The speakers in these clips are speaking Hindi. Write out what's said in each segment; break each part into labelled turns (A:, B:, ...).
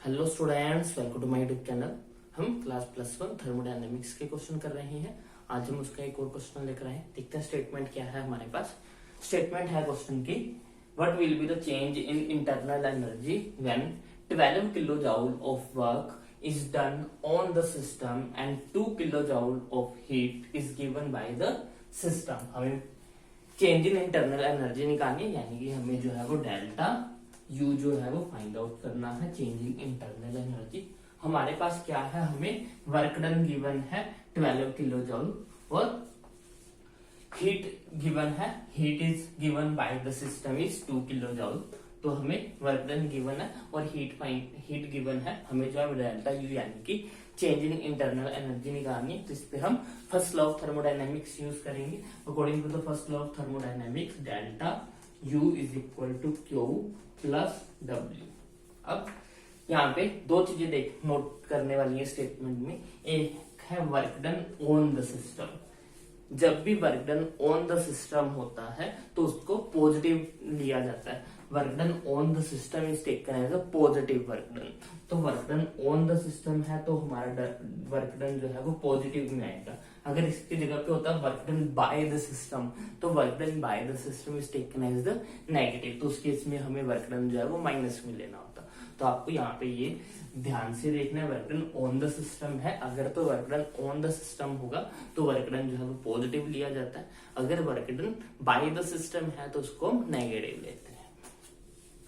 A: Hello students, welcome to my YouTube channel. हम क्लास +1 थर्मोडायनेमिक्स के क्वेश्चन कर रहे हैं। आज हम उसका एक और क्वेश्चन लेकर आए। देखते हैं स्टेटमेंट क्या है हमारे पास। स्टेटमेंट है क्वेश्चन की, what will be the change in internal energy when 12 kilo joule of work is done on the system and 2 kilo joule of heat is given by the system. हमें चेंज इन इंटरनल एनर्जी निकालनी है, यानी कि हमें जो है वो डेल्टा यू जो है वो फाइंड आउट करना है। चेंजिंग इंटरनल एनर्जी हमारे पास क्या है, हमें वर्क डन गिवन है 12 किलो जूल और हीट गिवन है, heat is given by the system is 2 kilo joule. तो हमें वर्क डन गिवन है और हीट गिवन है, हमें जो है डेल्टा यू यानी कि चेंज इन इंटरनल एनर्जी निकालनी है। तो इस पे हम first law of thermodynamics use करेंगे। According to the first law of thermodynamics, delta U is equal to Q plus W। अब यहाँ पे दो चीजें देख नोट करने वाली है स्टेटमेंट में। एक है work done on the system. जब भी work done on the system होता है तो उसको पॉजिटिव लिया जाता है। Work done on the system is taken as a positive work done. तो work done on the system है तो हमारा वर्क डन जो है वो पॉजिटिव में आएगा। अगर इसकी जगह पे होता है work done by the system, तो work done by the system is taken as the negative. तो उस केस में हमें वर्क डन जो है वो माइनस में लेना होता। तो आपको यहाँ पे ये ध्यान से देखना है, work done on the system है, अगर तो work done on the system होगा तो वर्क डन जो है वो पॉजिटिव लिया जाता है। अगर work done by the system है तो उसको हम नेगेटिव लेते हैं।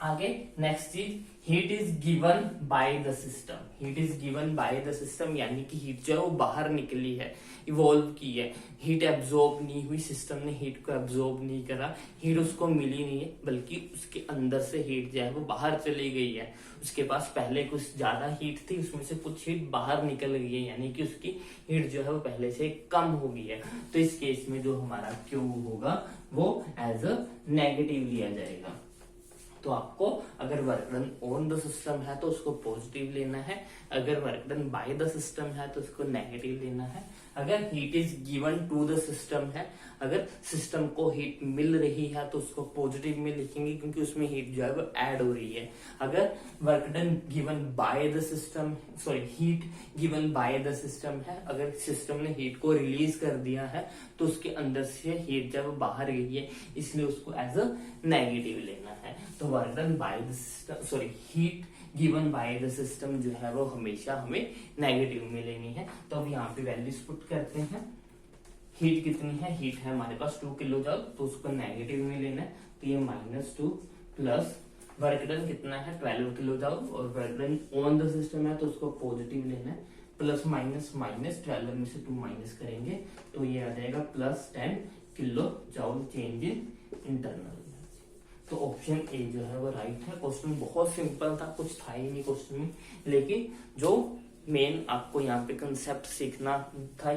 A: आगे नेक्स्ट चीज, heat is given by the system. Heat is given by the system यानी कि हीट जो है वो बाहर निकली है, इवॉल्व की है। हीट एब्जॉर्ब नहीं हुई, सिस्टम ने हीट को एब्जॉर्ब नहीं करा, हीट उसको मिली नहीं है, बल्कि उसके अंदर से हीट जो है वो बाहर चली गई है। उसके पास पहले कुछ ज्यादा हीट थी, उसमें से कुछ हीट बाहर निकल गई है, यानी कि उसकी हीट जो है वो पहले से कम हो गई है। तो इस केस में जो हमारा क्यू होगा वो एज अ नेगेटिव लिया जाएगा। तो आपको अगर work done on the system है तो उसको पॉजिटिव लेना है, अगर work done by the system है तो उसको नेगेटिव लेना है। अगर heat is given to the system है, अगर सिस्टम को हीट मिल रही है तो उसको पॉजिटिव में लिखेंगे क्योंकि उसमें हीट जो है वो ऐड हो रही है। अगर work done given by the system, heat given by the system है, अगर सिस्टम ने हीट को रिलीज कर दिया है तो उसके अंदर से हीट जब बाहर गई है, इसलिए उसको एज अ नेगेटिव लेना है। तो work done by the system, heat given by the system जो है वो हमेशा हमें नेगेटिव में लेनी है। तो अब यहाँ पे वैल्यूज पुट करते हैं। हीट कितनी है, हीट है हमारे पास 2 किलो जूल, तो उसको नेगेटिव में लेना है। तो ये -2 प्लस वर्क डन कितना है 12 किलो जूल, और work done on the system है तो उसको पॉजिटिव लेना है। प्लस माइनस माइनस 12 में से 2 माइनस करेंगे तो ये आ जाएगा +10 kilo joule change in internal. तो ऑप्शन ए जो है वो राइट है। क्वेश्चन बहुत सिंपल था, कुछ था ही नहीं क्वेश्चन में, लेकिन जो मेन आपको यहाँ पे कंसेप्ट सीखना था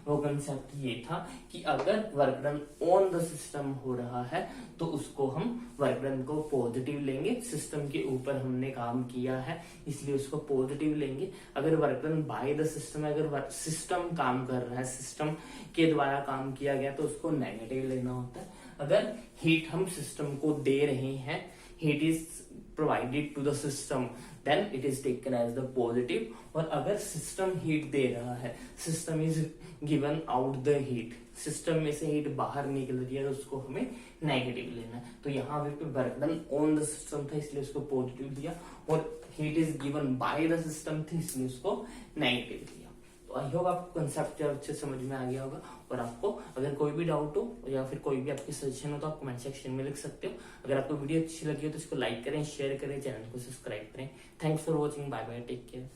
A: वो कंसेप्ट ये था कि अगर work done on the system हो रहा है तो उसको हम वर्क डन को पॉजिटिव लेंगे। सिस्टम के ऊपर हमने काम किया है इसलिए उसको पॉजिटिव लेंगे। अगर work done by the system, अगर सिस्टम काम कर रहा है, सिस्टम के द्वारा काम किया गया तो उसको नेगेटिव लेना होता है। अगर हीट हम सिस्टम को दे रहे हैं, heat is provided to the system, then it is taken as the positive. और अगर सिस्टम हीट दे रहा है, system is given out the heat, system में से हीट बाहर निकल रही है तो उसको हमें नेगेटिव लेना है। तो यहाँ पे work done on the system था इसलिए उसको पॉजिटिव दिया, और heat is given by the system थी इसलिए उसको नेगेटिव दिया। आई होप आपको कंसेप्ट अच्छे समझ में आ गया होगा। और आपको अगर कोई भी डाउट हो या फिर कोई भी आपकी सजेशन हो तो आप कमेंट सेक्शन में लिख सकते हो। अगर आपको वीडियो अच्छी लगी हो तो इसको लाइक करें, शेयर करें, चैनल को सब्सक्राइब करें। Thanks for watching, bye bye, take care.